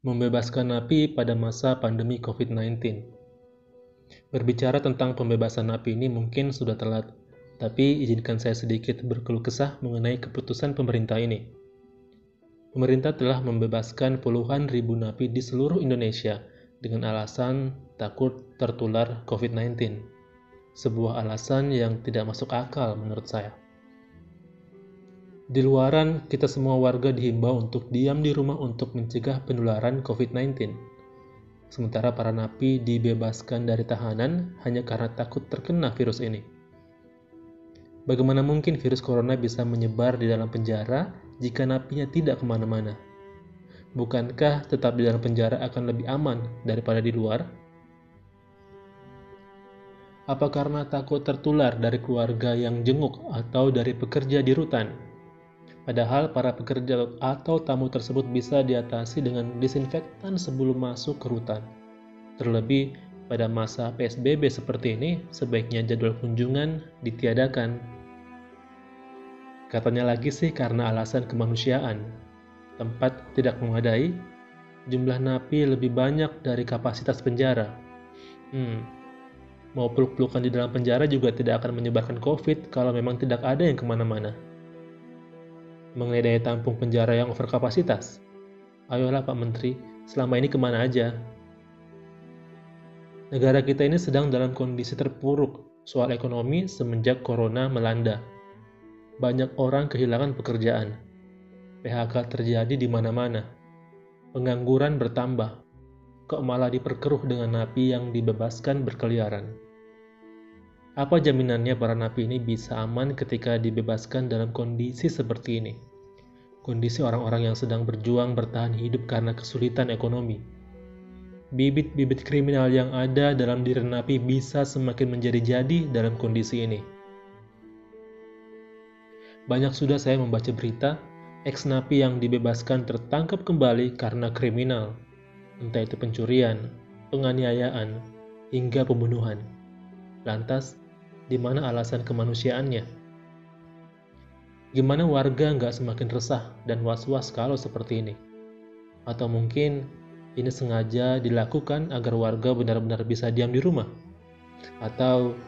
Membebaskan napi pada masa pandemi COVID-19. Berbicara tentang pembebasan napi ini mungkin sudah telat, tapi izinkan saya sedikit berkeluh kesah mengenai keputusan pemerintah ini. Pemerintah telah membebaskan puluhan ribu napi di seluruh Indonesia dengan alasan takut tertular COVID-19. Sebuah alasan yang tidak masuk akal menurut saya. Di luaran, kita semua warga dihimbau untuk diam di rumah untuk mencegah penularan COVID-19. Sementara para napi dibebaskan dari tahanan hanya karena takut terkena virus ini. Bagaimana mungkin virus corona bisa menyebar di dalam penjara jika napinya tidak kemana-mana? Bukankah tetap di dalam penjara akan lebih aman daripada di luar? Apa karena takut tertular dari keluarga yang jenguk atau dari pekerja di rutan? Padahal para pekerja atau tamu tersebut bisa diatasi dengan disinfektan sebelum masuk ke rutan. Terlebih pada masa PSBB seperti ini, sebaiknya jadwal kunjungan ditiadakan. Katanya lagi sih karena alasan kemanusiaan. Tempat tidak memadai, jumlah napi lebih banyak dari kapasitas penjara. Mau peluk-pelukan di dalam penjara juga tidak akan menyebarkan COVID kalau memang tidak ada yang kemana-mana. Mengenai daya tampung penjara yang overkapasitas. Ayolah Pak Menteri, selama ini kemana aja? Negara kita ini sedang dalam kondisi terpuruk soal ekonomi semenjak corona melanda. Banyak orang kehilangan pekerjaan. PHK terjadi di mana-mana. Pengangguran bertambah. Kok malah diperkeruh dengan napi yang dibebaskan berkeliaran? Apa jaminannya para napi ini bisa aman ketika dibebaskan dalam kondisi seperti ini? Kondisi orang-orang yang sedang berjuang bertahan hidup karena kesulitan ekonomi. Bibit-bibit kriminal yang ada dalam diri napi bisa semakin menjadi-jadi dalam kondisi ini. Banyak sudah saya membaca berita, ex-napi yang dibebaskan tertangkap kembali karena kriminal, entah itu pencurian, penganiayaan, hingga pembunuhan. Lantas, di mana alasan kemanusiaannya? Gimana warga nggak semakin resah dan was-was kalau seperti ini? Atau mungkin ini sengaja dilakukan agar warga benar-benar bisa diam di rumah? Atau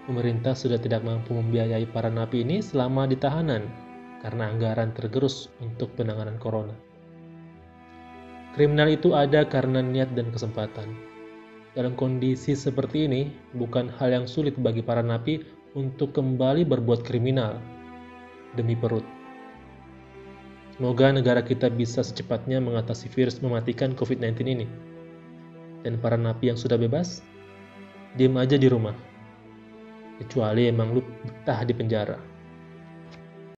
pemerintah sudah tidak mampu membiayai para napi ini selama di tahanan karena anggaran tergerus untuk penanganan corona? Kriminal itu ada karena niat dan kesempatan. Dalam kondisi seperti ini, bukan hal yang sulit bagi para napi untuk kembali berbuat kriminal demi perut. Semoga negara kita bisa secepatnya mengatasi virus mematikan COVID-19 ini. Dan para napi yang sudah bebas, diam aja di rumah. Kecuali emang lu betah di penjara.